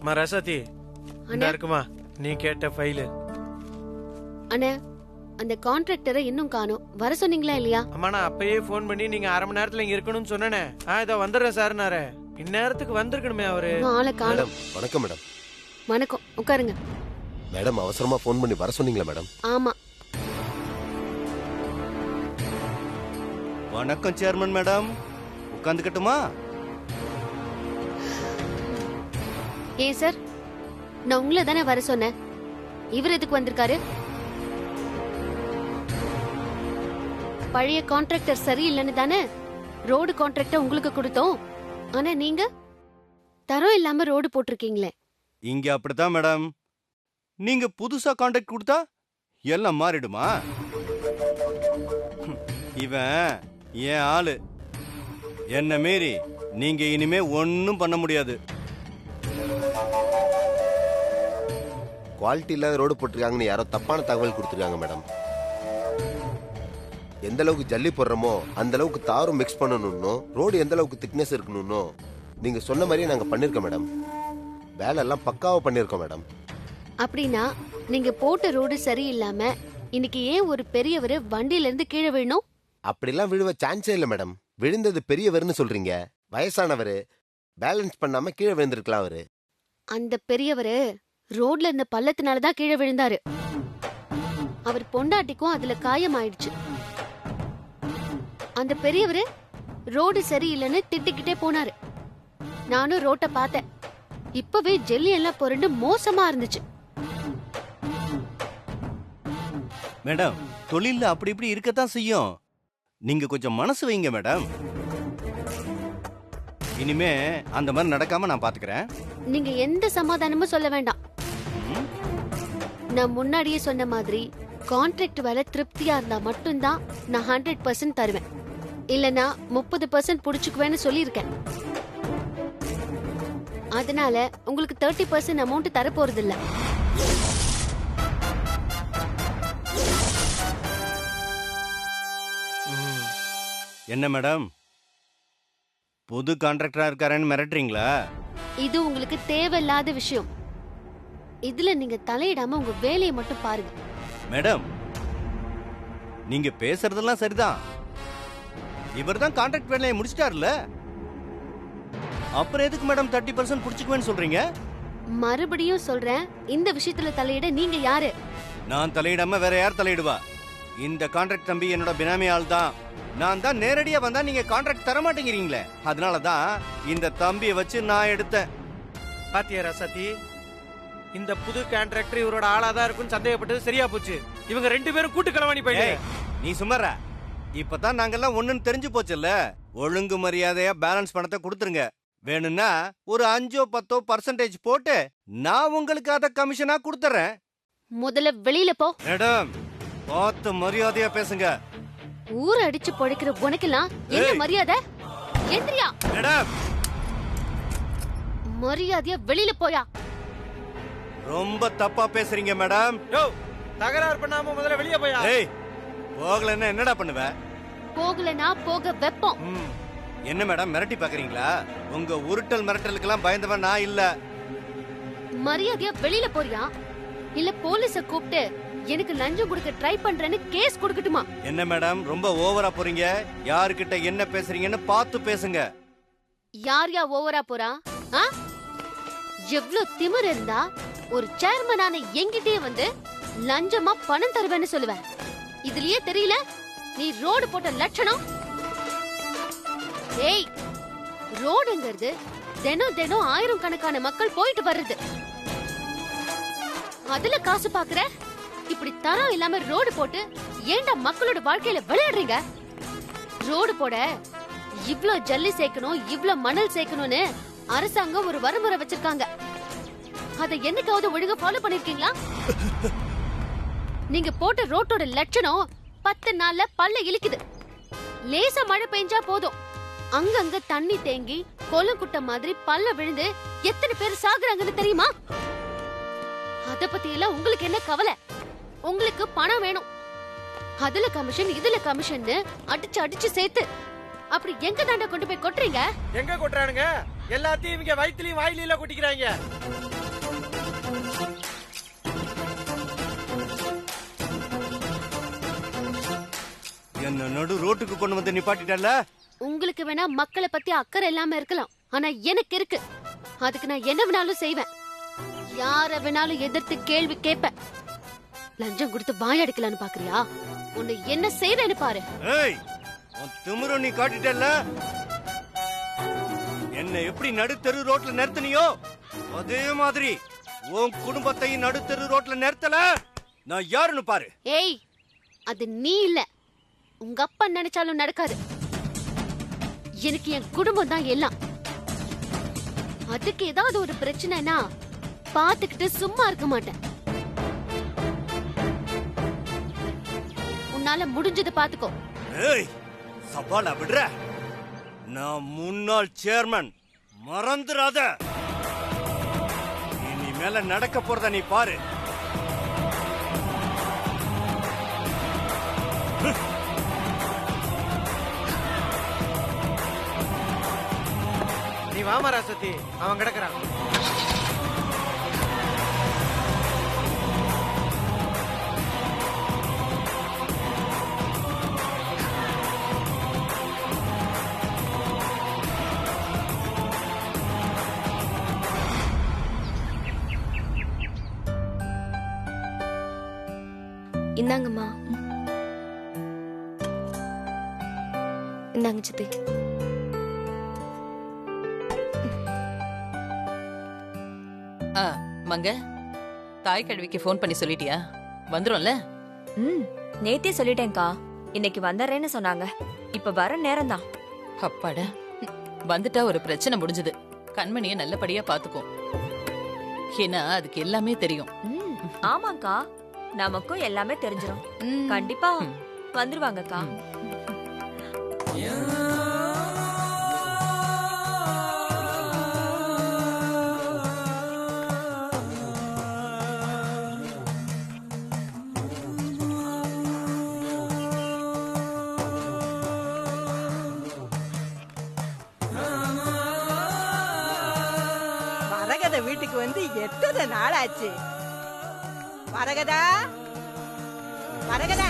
ரசதி இருக்குமா நீ கேட்ட ஃபைல். அண்ணே அந்த கான்ட்ராக்டரை இன்னும் காணோம். வர சொன்னீங்களா இல்லையா? அம்மா நான் அப்பயே போன் பண்ணி நீங்க அரை மணி நேரத்துல இங்க இருக்கணும்னு சொன்னேனே. இதோ வந்துடுறேன் சார்னாரு. இந்நேரத்துக்கு வந்திருக்கணுமே அவரு. ஆளை காணோம். வணக்கம் மேடம். வணக்கம், உட்காருங்க. மேடம் அவசரமா போன் பண்ணி வர சொன்னீங்களா மேடம்? ஆமா. வணக்கம் சேர்மன் மேடம், உட்காந்துக்கட்டுமா? ஏன் சார், நான் உங்களை தானே வர சொன்னேன். இவர் எதுக்கு வந்திருக்காரு? பழைய கான்ட்ராக்டர் சரியில்லைன்னு தானே ரோடு கான்ட்ராக்ட உங்களுக்கு கொடுத்தோம். ஆனா நீங்க தரம் இல்லாம ரோடு போட்டிருக்கீங்களே. இங்க அப்படித்தான் மேடம். நீங்க புதுசா கான்ட்ராக்ட் கொடுத்தா எல்லாம் மாறிடுமா? இவன் ஏன் ஆளு. என்ன மீறி நீங்க இனிமே ஒன்னும் பண்ண முடியாது. குவாலிட்டி இல்லாத ரோடு போட்டிருக்காங்கன்னு யாரோ தப்பான தகவல் கொடுத்துருக்காங்க மேடம். எந்த அளவுக்கு ஜல்லி போடுறோமோ அந்த அளவுக்கு தாரும் மிக்ஸ் பண்ணணும். ரோடு எந்த அளவுக்கு திக்னஸ் இருக்கணும்னோ நீங்க சொன்ன மாதிரியே நாங்க பண்ணிருக்கோம் மேடம். வேலை எல்லாம் பக்காவா பண்ணிருக்கோம் மேடம். அப்படின்னா நீங்க போட்ட ரோடு சரியில்லாம இன்னைக்கு ஏன் ஒரு பெரியவர் வண்டியில இருந்து கீழே விழணும்? அப்படிலாம் விழுவ சான்ஸே இல்ல மேடம். விழுந்தது பெரியவர்னு சொல்றீங்க. வயசானவரு பேலன்ஸ் பண்ணாம கீழே விழுந்திருக்கலாம். அவரு அந்த பெரியவரு ரோட்ல இருந்த பள்ளத்தினாலதான் கீழே விழுந்தாரு. அவர் பொண்டாட்டிக்கும் அதுல காயம் ஆயிடுச்சு. அந்த பெரியவரு ரோடு சரியில்லைன்னு திட்டிக்கிட்டே போனாரு. நானும் ரோட்ட பார்த்தேன். இப்பவே ஜெல்லி எல்லாம் புரண்டு மோசமா இருந்துச்சு. மேடம் தொழில அப்படி இப்படி இருக்கத்தான் செய்யும். நீங்க கொஞ்சம் மனசு வைங்க மேடம். இனிமே அந்த மாதிரி நடக்காம நான் பாத்துக்கிறேன். நீங்க எந்த சமாதானமும் சொல்ல வேண்டாம். நான் முன்னாடியே சொன்ன மாதிரி கான்ட்ராக்ட் வேலை திருப்தியா இருந்தா மட்டும்தான் நான் 100% தருவேன். இல்லனா 30% புடிச்சுக்குவேன்னு சொல்லியிருக்கேன். அதனால உங்களுக்கு 30% அமௌண்ட் தர போறது இல்ல. என்ன மேடம் புது கான்ட்ராக்டரா இருக்காரன்னு மிரட்டுறீங்களா? இது உங்களுக்கு தேவையில்லாத விஷயம். இதுல நீங்க தலையிடாம உங்க வேலையை மட்டும் பாருங்க. மேடம் நீங்க பேசுறதெல்லாம் சரிதான். இவர்தான் கான்ட்ராக்ட் வேலையை முடிச்சிட்டாருல, அப்புறம் எதுக்கு மேடம் 30% புடிச்சுக்குவேன்னு சொல்றீங்க? மறுபடியும் சொல்றேன், இந்த விஷயத்துல தலையிட நீங்க யாரு? நான் தலையிடாம வேற யார் தலையிடுவா? இந்த கான்ட்ராக்ட் தம்பி என்னோட பினாமி ஆள் தான். நான் தான் நேரடியா வந்தா நீங்க கான்ட்ராக்ட் தர மாட்டேங்கிறீங்களே. அதனாலதான் இந்த தம்பியை வச்சு நான் எடுத்தேன். பாத்தியா ரசதி, இந்த புது கான்ட்ராக்டர் இவரோட ஆளாதான் இருக்குன்னு சந்தேகப்பட்டது சரியா போச்சு. இவங்க 2 பேரும் கூட்டு களவாணி போயிடு. நீ சும்மாரா. இப்பதான் நாங்கெல்லாம் ஒண்ணுன்னு தெரிஞ்சு போச்சுல்ல. ஒழுங்கு மரியாதையா பேலன்ஸ் பணத்தை கொடுத்துருங்க. வேணும்னா ஒரு 5-10% போட்டு நான் உங்களுக்கு அத கமிஷனா கொடுத்துறேன். முதல்ல வெளியில போ. மேடம் பார்த்து மரியாதையா பேசுங்க. ஊர் அடிச்சு பொழைக்கிற உனக்கெல்லாம் என்ன மரியாதை? எந்திரியா. மேடம் மரியாதையா வெளியில போயா. ரொம்ப தப்பா பேசுறீங்க மேடம். யோ தகராறு பண்ணாம முதல்ல வெளிய போயா. ஏய் போகலன்னா என்னடா பண்ணுவ? போகலனா போக வெப்போம். என்ன மேடம் மிரட்டி பாக்குறீங்களா? உங்க உருட்டல் மிரட்டலுக்கெல்லாம் பயந்தவன் நான் இல்ல. மரியாதையா வெளியில போறியா இல்ல போலீஸ கூப்பிட்டு எனக்கு லஞ்சம் கொடுக்க ட்ரை பண்றேன்னு கேஸ் கொடுக்கட்டுமா? என்ன மேடம் ரொம்ப ஓவரா போறீங்க. யாருக்கிட்ட என்ன பேசுறீங்கன்னு பார்த்து பேசுங்க. யார் ஓவரா போறா? எவ்ளோ திமிர் இருந்தா ஒரு சேர்மனான எங்கிட்டே வந்து லஞ்சமா பணம் தருவேன்னு சொல்லுவேன். இதுலயே தெரியல நீ ரோடு போட்ட லட்சணம். ஏய், ரோடுங்கிறது தினம் தினம் 1000 கணக்கான மக்கள் போயிட்டு வர்றது. அதுல காசு பாக்குற? இப்படி தரம் இல்லாம ரோடு போட்டு ஏண்டா மக்களோட வாழ்க்கையில விளையாடுறீங்க? ரோடு போட இவ்ளோ ஜல்லி சேர்க்கணும், இவ்ளோ மணல் சேர்க்கணும்னு அரசாங்கம் ஒரு வரமுறை வச்சிருக்காங்க. அத என்னைக்காவது ஒழுங்கா ஃபாலோ பண்ணிருக்கீங்களா? நீங்க போட்ட ரோட்டோட லட்சணம் 10 நாள்ல பல்ல இழுக்குது. லேசா மழை பெஞ்சா போதும் அங்கங்க தண்ணி தேங்கி கொலம் குட்ட மாதிரி பல்ல விழுந்து எத்தனை பேர் சாகுறாங்கன்னு தெரியுமா? அத பத்தி எல்லாம் உங்களுக்கு என்ன கவலை? உங்களுக்கு பணம் வேணும். அதுல கமிஷன் இதுல கமிஷன் அடிச்சு அடிச்சு சேர்த்து அப்படி எங்க தாண்ட கொண்டு போய் கொட்டுறீங்க? எங்க கொட்டுறானுங்க? எல்லாத்தையும் இவங்க வயித்துலயும் வாயில கொட்டிக்கிறாங்க. என்ன நடு ரோட்டுக்கு கொண்டு வந்து நிப்பாட்டிட்டல. உங்களுக்கு வேணா மக்களை பத்தி அக்கறை இல்லாம இருக்கலாம், ஆனா எனக்கு இருக்கு. அதுக்கு நான் என்ன வேணாலும் செய்வேன். யார வேணாலும் எதிர்த்து கேள்வி கேட்பேன். லஞ்சம் கொடுத்து வாய் அடிக்கலான்னு பாக்குறியா? உன்னை என்ன செய்யறேன்னு பாரு. ஏய், உன் திமிர நீ காட்டிட்டல. என்ன எப்படி நடுத்தெரு ரோட்ல நிறுத்தனியோ அதே மாதிரி உன் குடும்பத்தையும் நடுத்தெரு ரோட்ல நிறுத்தல. நான் யாருன்னு பாரு. ஏய், அது நீ இல்ல, உங்க அப்பா நினைச்சாலும் நடக்காது. எனக்கு என் குடும்பம் தான் எல்லாம். அதுக்கு ஏதாவது ஒரு பிரச்சனைனா பாத்துக்கிட்டு சும்மா இருக்க மாட்டேன். உன்னால முடிஞ்சது பாத்துக்கோ. ஏய், சவால விடுற. நான் முன்னாள் சேர்மன், மறந்துடாத. இனி மேல நடக்க போறத நீ பாரு. நீ வாமா ராசத்தி, அவன் கிடக்குறான். இந்தாங்கம்மா. இந்தாங்க சித்தி. மங்க, தாய் கழுவிக்கு ஃபோன் பண்ணி சொல்லிட்டியா? வந்துரும்ல? நேத்தே சொல்லிட்டேன்க்கா. இன்னைக்கு வந்துறேன்னு சொன்னாங்க. இப்ப வர நேரம் தான். அப்பாடா, வந்துட்டா ஒரு பிரச்சனை முடிஞ்சது. கண்மணிய நல்லபடியா பாத்துக்கும். ஏன்னா அதுக்கு எல்லாமே தெரியும். ஆமாக்கா, நமக்கும் எல்லாமே தெரிஞ்சிடும். கண்டிப்பா வந்துருவாங்கக்கா. வரகத வீட்டுக்கு வந்து எத்தனை நாள் ஆச்சு? வரகதா, வரகதா.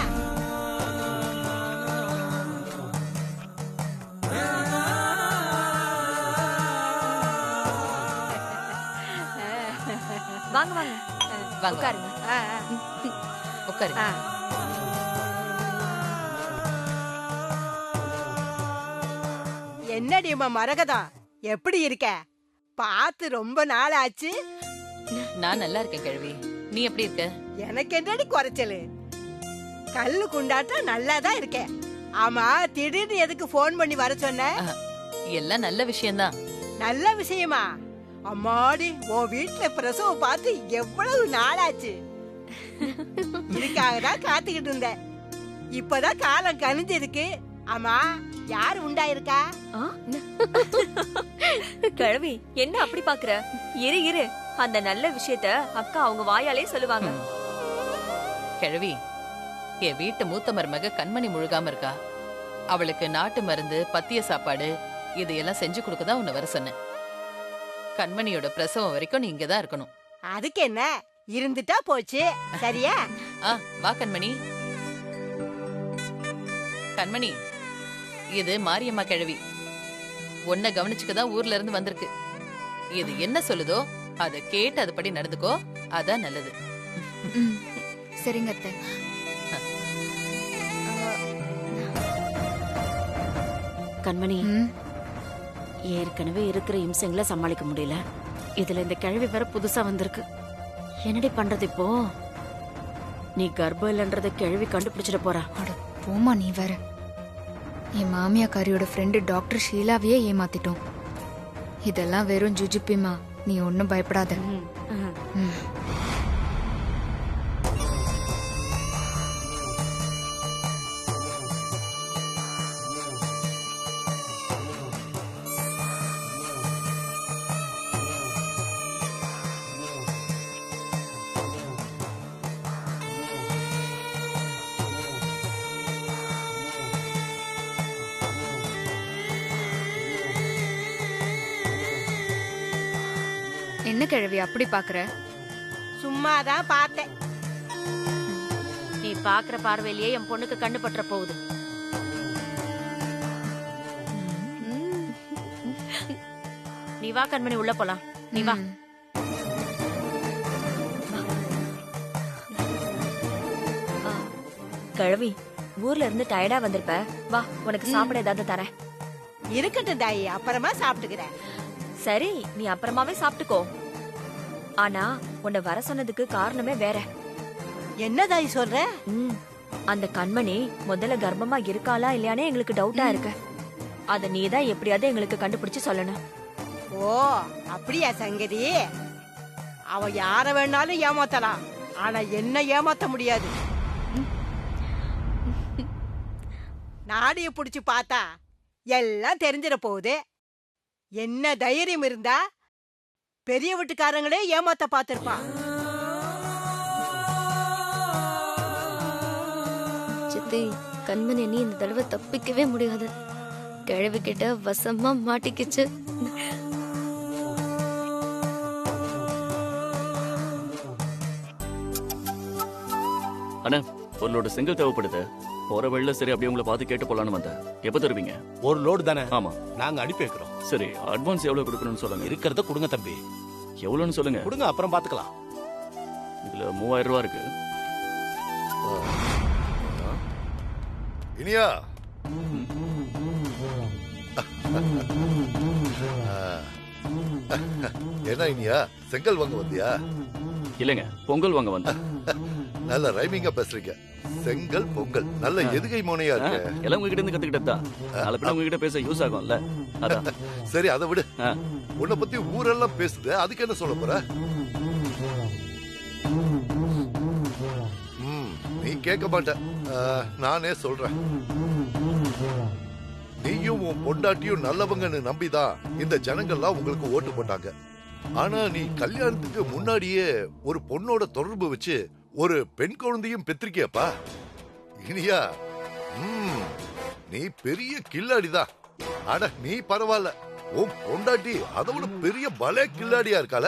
வாங்க வாங்க வாங்க, உட்காருங்க. உட்காரு. என்னடியம்மா மரகதா, எப்படி இருக்க? பார்த்து ரொம்ப நாள் ஆச்சு. நான் நல்லா இருக்கேன் கிழவி. நீ எப்படி இருக்க? எனக்கு என்னடி குறைச்சலு? கல்லு குண்டாட்டா நல்லாதான் இருக்கேன். ஆமா, திடீர்னு எதுக்கு போன் பண்ணி வர சொன்ன? எல்லாம் நல்ல விஷயம்தான். நல்ல விஷயமா? அம்மாடி, உன் வீட்டுல பிரசவம் பார்த்து எவ்வளவு நாளாச்சு. இதுக்காக தான் காத்துக்கிட்டு இருந்தேன். இப்பதான் காலம் கனிஞ்சிருக்கு. ஆமா, யாரு உண்டாயிருக்கா? கிழவி, என்ன அப்படி பாக்குற? இரு இரு, அந்த நல்ல விஷயத்த அக்கா அவங்க வாயாலே சொல்லுவாங்க. கிழவி, என் வீட்டு மூத்த மருமக கண்மணி முழுகாம இருக்கா. அவளுக்கு நாட்டு மருந்து, பத்திய சாப்பாடு இதையெல்லாம் செஞ்சு கொடுக்கதான் உன்னை வர சொன்னேன். கண்மணியோட பிரசவம் வரைக்கும் நீ இங்கதான் இருக்கணும். அதுக்கு என்ன, இருந்துட்டா போச்சு. சரியா? வா கண்மணி. கண்மணி, இது மாரியம்மா கிழவி. உன்னை கவனிச்சுக்கதான் ஊர்ல இருந்து வந்திருக்கு. இது என்ன சொல்லுதோ அதை கேட்டு அதுபடி நடந்துக்கோ. அதான் நல்லது. சரிங்க அத்தை. கண்மணி, ஏற்கனவே இருக்கிற இம்சங்களை சமாளிக்க முடியல. இதுல இந்த கிழவி வேற புதுசா வந்திருக்கு. என்னடி பண்றது இப்போ? நீ கர்ப்பம் இல்லன்றத கிழவி கண்டுபிடிச்சிட போறா. அட போமா, நீ வேற. என் மாமியாக்காரியோட ஃப்ரெண்டு டாக்டர் ஷீலாவையே ஏமாத்திட்டோம். இதெல்லாம் வெறும் ஜுஜுப்பிமா, நீ ஒன்னும் பயப்படாத. என்ன கிழவி அப்படி பாக்குற? சும்மாதான் பார்த்தேன். நீ பாக்குற பார்வையிலேயே என் பொண்ணுக்கு கண்ணு பற்ற போகுது. வா கண்மணி, உள்ள போலாம். நீ வா. கிழவி, ஊர்ல இருந்து டயர்டா வந்திருப்ப. வா, உனக்கு சாப்பிட ஏதாவது தரேன். இருக்கட்டும் தாயி, அப்புறமா சாப்பிட்டுக்கிறேன். சரி, நீ அப்புறமாவே சாப்பிட்டுக்கோ. ஆனா உன்னை வர சொன்னதுக்கு காரணமே வேற. என்ன தாயி சொல்ற? அந்த கண்மணி முதல்ல கர்ப்பமா இருக்காளா இல்லையானே எங்களுக்கு டவுட்டா இருக்கு. அத நீதான் எப்படியாவது எங்களுக்கு கண்டுபிடிச்சு சொல்லணும். ஓ, அப்படியா சங்கதி? அவ யார வேணாலும் ஏமாத்தலாம், ஆனா என்ன ஏமாத்த முடியாது. நாடிய புடிச்சு பார்த்தா எல்லாம் தெரிஞ்சிட போகுது. என்ன தைரியம் இருந்தா பெரிய வீட்டுக்காரங்களே ஏமாத்த பார்த்திருப்பான். சித்தி, கண்மணி நீ இந்த தடவை தப்பிக்கவே முடியாது. கிழவி கிட்ட வசமா மாட்டிக்கிச்சு. அண்ணா, ஒரு செங்கல் தேவைப்படுது. போற வழியில சரி அப்படியே உங்களை பார்த்து கேட்டு போலான்னு வந்தேன். எப்ப தருவீங்க? ஒரு லோடு தானே? ஆமா. நாங்க அனுப்பி வைக்கிறோம். சரி, அட்வான்ஸ் எவ்வளவு கொடுக்கணும்னு சொல்லுங்க. இருக்கிறத கொடுங்க தம்பி. எவ்வளவுன்னு சொல்லுங்க. கொடுங்க, அப்புறம் பாத்துக்கலாம். இதுல 3000 ரூபாய் இருக்கு. இனியா, என்ன இனியா, செங்கல் வாங்க வந்தியா? இல்லங்க, பொங்கல் வாங்க வந்தேன். நல்ல ரைமிங்கா பேசுறீங்க. செங்கல் பொங்கல் நல்ல எதுகை மோனையா இருக்கு. எல்லாம் உங்ககிட்ட இருந்து கத்துக்கிட்டதுதான். நாளை பின்ன உங்ககிட்ட பேச யூஸ் ஆகும்ல, அதான். சரி, அதை விடு. உன்னை பத்தி ஊரெல்லாம் பேசுது, அதுக்கு என்ன சொல்ல போற? நீ கேட்க மாட்ட, நானே சொல்றேன். நீயும் உன் பொண்டாட்டியும் நல்லவங்கன்னு நம்பிதான் இந்த ஜனங்கள்லாம் உங்களுக்கு ஓட்டு போட்டாங்க. ஆனா நீ கல்யாணத்துக்கு முன்னாடியே ஒரு பொண்ணோட தொடர்பு வச்சு ஒரு பெண் குழந்தையும் பெற்றிருக்கியப்பா. இனியா, நீ பெரிய கில்லாடிதான். அட, நீ பரவாயில்ல. உன் பொண்டாட்டி அதோட பெரிய பலே கில்லாடியா இருக்கால.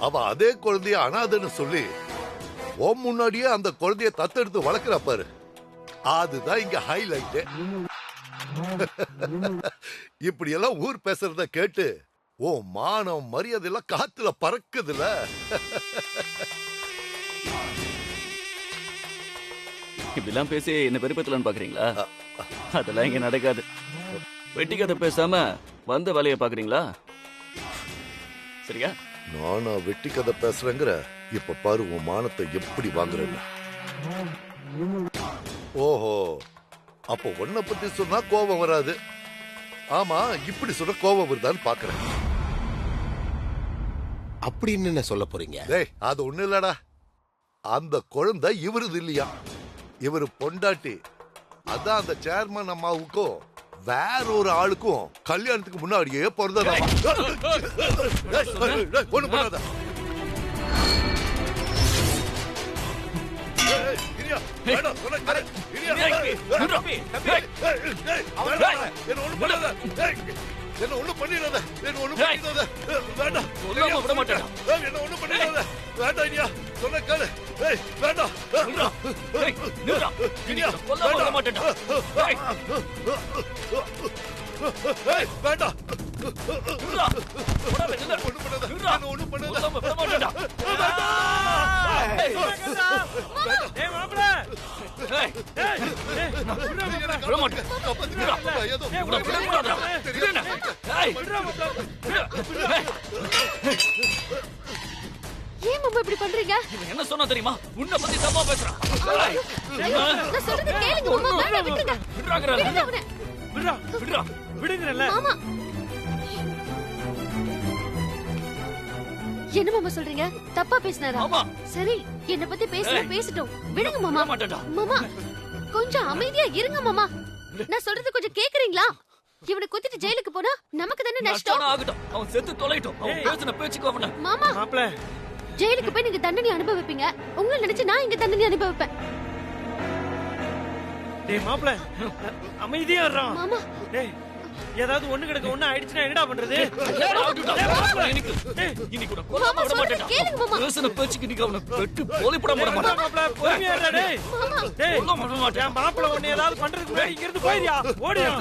அவ அதே குழந்தைய அனாதைன்னு சொல்லி உன் முன்னாடியே அந்த குழந்தைய தத்தெடுத்து வளர்க்கிற பாரு. அதுதான் இங்க ஹைலைட். இப்படி எல்லாம் ஊர் பேசுறத கேட்டு ஓ மானம் மரியாதை எல்லாம் காத்துல பறக்குதுல. இப்படிலாம் பேசி என்ன பெருப்பத்தலான்னு பாக்குறீங்களா? அதெல்லாம் இங்க நடக்காது. வெட்டி கதை பேசாம வந்த வேலையை பாக்குறீங்களா? சரியா? நானா வெட்டி கதை பேசுறேங்கிற? இப்ப பாரு உன் மானத்தை எப்படி வாங்குறேன்னு. ஓஹோ, அப்போ உன்னை பத்தி சொன்னா கோபம் வராது. ஆமா, இப்படி சொன்ன கோபம் வருதான்னு பாக்குறேன். அப்படின்னு என்ன சொல்ல போறீங்க? டேய், அது ஒண்ணு இல்லடா. அந்த குழந்தை இவருது இல்லையா, இவரு பொண்டாட்டி. அதான் அந்த சேர்மன் அம்மாவுக்கும் வேற ஒரு ஆளுக்கும் கல்யாணத்துக்கு முன்னாடியே பிறந்ததா. ஒண்ணு பண்ணாத. என்ன ஒண்ணு பண்ணிடாத, என்ன ஒண்ணு பண்ணிடாத. வேண்டாம், விட மாட்டேன். என்ன ஒண்ணு பண்ணிடாத. வேண்டாம் இனியா, சொன்ன கேளு. வேண்டாம் இனியா, விட மாட்டேன். வேண்டாம், ஒண்ணு பண்ணாத. ஏன் மாமா இப்படி பண்றீங்க? என்ன சொன்னா தெரியுமா? உன்னை பத்தி தப்பா பேசுறான். நான் சொல்றது கேளுங்க மாமா. வேண்டாம், விட்டுங்க. விடுங்கறல. மாமா, என்ன மாமா சொல்றீங்க? தப்பா பேசினாரா? சரி, என்ன பத்தி பேசட்டும். விடுங்க மாமா. மாமா, கொஞ்சம் அமைதியா இருங்க மாமா. நான் சொல்றது கொஞ்சம் கேக்குறீங்களா? இவனை குத்திட்டு ஜெயிலுக்கு போனா நமக்கு தானே நஷ்டம். அவன் செத்து தொலைட்டும். அவன் பேசின பேச்சுக்கு அவன. மாமா, மாப்ள, ஜெயிலுக்கு போய் நீங்க தண்டனை அனுபவிப்பீங்க. உங்களை நினைச்சு நான் இங்க தண்டனை அனுபவிப்பேன். டேய் மாப்ள, அமைதியா இருடா. மாமா, டேய், ஏதாவது ஒண்ணு கிடக்க ஒண்ணு ஆயிடுச்சுனா என்னடா பண்றது? இன்னைக்கு கூட கொல்லாம விட மாட்டேன். கேளுங்க மாமா. பேசின பேச்சுக்கு நீங்க அவனை வெட்டி போலி போட மாட்டேன். மாப்ள, பொறுமையா இருடா. டேய் டேய், கொல்லாம விட மாட்டேன். என் மாப்ள ஒண்ணு ஏதாவது பண்றதுக்கு முன்னாடி இங்க இருந்து போயிரியா. ஓடியா.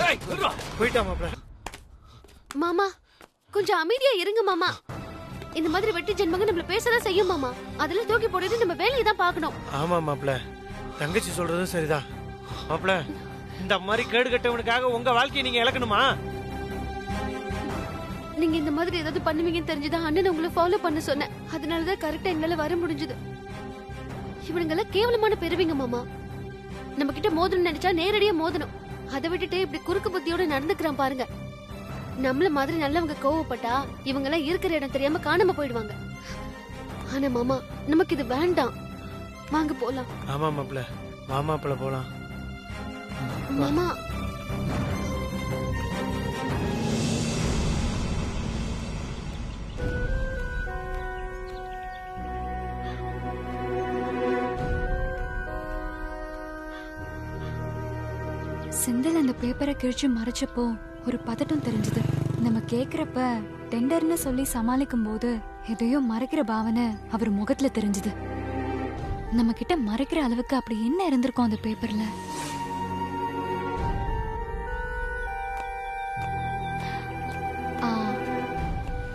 டேய், விடுடா. போய்டா மாப்ள. மாமா கொஞ்சம் அமைதியா இருங்க மாமா. இந்த மாதிரி வெட்டி ஜென்மங்க நம்மள பேசதான் செய்யும் மாமா. அதுல தூக்கி போட்டுட்டு நம்ம வேலையை தான் பார்க்கணும். ஆமா மாப்ள, தங்கச்சி சொல்றதும் சரிதான். மாப்ள, இந்த மாதிரி கேடு கட்டவனுக்காக உங்க வாழ்க்கையை நீங்க இழக்கணுமா? நீங்க இந்த மாதிரி ஏதாவது பண்ணுவீங்கன்னு தெரிஞ்சுதான் அண்ணன் உங்களை ஃபாலோ பண்ண சொன்னேன். அதனாலதான் கரெக்டா என்னால வர முடிஞ்சது. இவனுங்கெல்லாம் கேவலமான பெறுவீங்க மாமா. நம்ம கிட்ட மோதணும் நினைச்சா நேரடியா மோதணும். அதை விட்டுட்டு இப்படி குறுக்கு புத்தியோட நடந்துக்கிறான் பாருங்க. நம்மள மாதிரி நல்லவங்க கோவப்பட்டா இவங்க எல்லாம் இருக்கிற இடம் தெரியாம காணாம போயிடுவாங்க. ஆனா மாமா நமக்கு இது வேண்டாம். வாங்க போலாம். ஆமா மாப்ள, மாமாப்ள போலாம். மாமா செந்தில் அந்த பேப்பரை கிழிச்சு மறைச்சப்போ ஒரு பதட்டம் தெரிஞ்சது. நம்ம கேக்குறப்ப டெண்டர்னு சொல்லி சமாளிக்கும் போது எதையோ மறைக்கிற பாவனை அவர் முகத்துல தெரிஞ்சது. நம்ம கிட்ட மறைக்கிற அளவுக்கு அப்படி என்ன இருந்திருக்கும் அந்த பேப்பர்ல?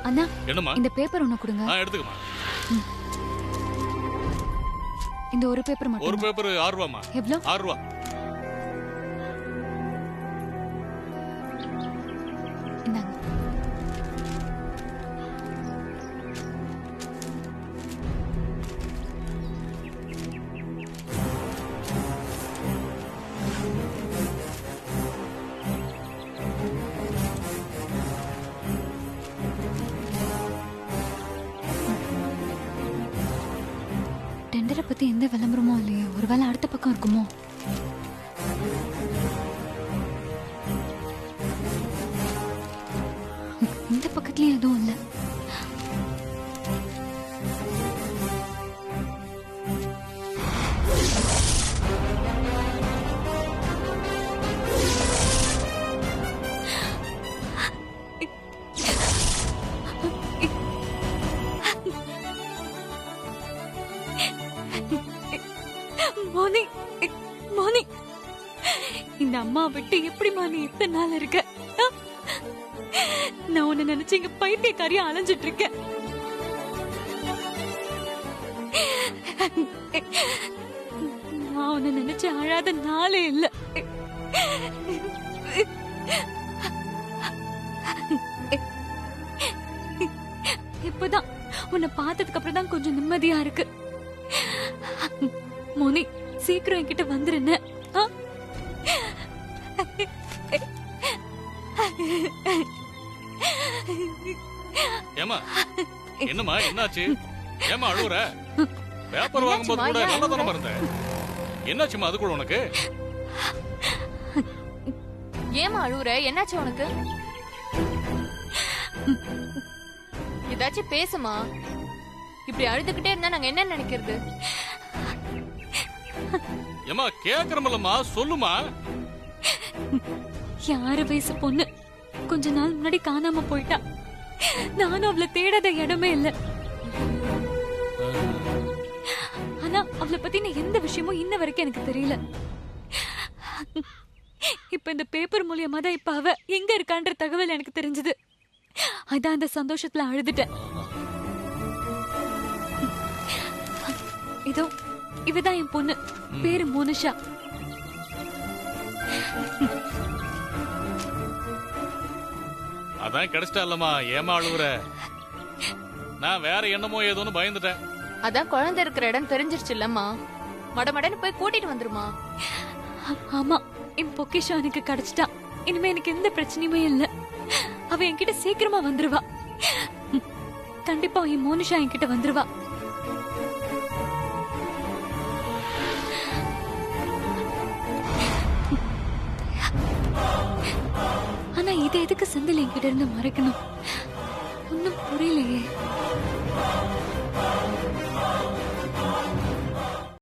அண்ணா, இந்த பேப்பர் ஒண்ணு கொடுங்க. எடுத்துக்கமா. இந்த ஒரு பேப்பர் மட்டும். ஒரு பேப்பர் 6 ரூபாமா? எவ்வளவு? 6 ரூபா. டெண்டரை பத்தி எந்த விளம்பரமும் இல்லையே. ஒருவேளை அடுத்த பக்கம் இருக்குமோ? இந்த பக்கத்துலயும் எதுவும் இல்லை. மோனி, மோனி, இந்த அம்மா விட்டு எப்படிமா நீ இத்தனை நாள் இருக்க? நான் உன்னை நினைச்சு இங்க பைத்தியக்காரியா அலைஞ்சிட்டு இருக்கேன். நான் உன்னை நினைச்சு அழாத நாளே இல்ல. இப்பதான் உன்னை பார்த்ததுக்கு அப்புறம் தான் கொஞ்சம் நிம்மதியா இருக்கு. மோனி, சீக்கிரம் என்கிட்ட வந்துருன்னு. ஏமா, என்னம்மா, என்னாச்சு? ஏமா அழுவுற? பேப்பர் வாங்கும்போது கூட நல்லா தானே இருந்த. என்னாச்சுமா அது கூட உனக்கு? ஏமா அழுவுற? என்னாச்சு உனக்கு? ஏதாச்சும் பேசுமா. இப்படி அழுதுகிட்டே இருந்தா நாங்க என்ன நினைக்கிறது? ஏமா கேக்குறமல்லம்மா, சொல்லுமா. 6 வயசு பொண்ணு கொஞ்ச நாள் முன்னாடி காணாம போயிட்டா. நானும் அவளை தேடாத இடமே இல்ல. ஆனா அவளை பத்தின எந்த விஷயமும் இன்ன வரைக்கும் எனக்கு தெரியல. இப்ப இந்த பேப்பர் மூலியமா தான் இப்ப அவ எங்க இருக்கான்ற தகவல் எனக்கு தெரிஞ்சது. அதான் அந்த சந்தோஷத்துல அழுதுட்டேன். இதோ இவதான் என் பொண்ணு. பேரு மோனிஷா. அதான் கிடைச்சிட்டாலம்மா, ஏமா அழுவுற? நான் வேற என்னமோ ஏதோன்னு பயந்துட்டேன். அதான் குழந்தை இருக்கிற இடம் தெரிஞ்சிருச்சு இல்லம்மா. மடமடன்னு போய் கூட்டிட்டு வந்துருமா. ஆமா, என் பொக்கிஷம் எனக்கு கிடைச்சிட்டா. இனிமே எனக்கு எந்த பிரச்சனையுமே இல்ல. அவ என்கிட்ட சீக்கிரமா வந்துருவா. கண்டிப்பா என் மோனிஷா என்கிட்ட வந்துருவா. ஆனா இது எதுக்கு செந்தில் என்கிட்ட இருந்து மறைக்கணும்? ஒன்னும் புரியலையே.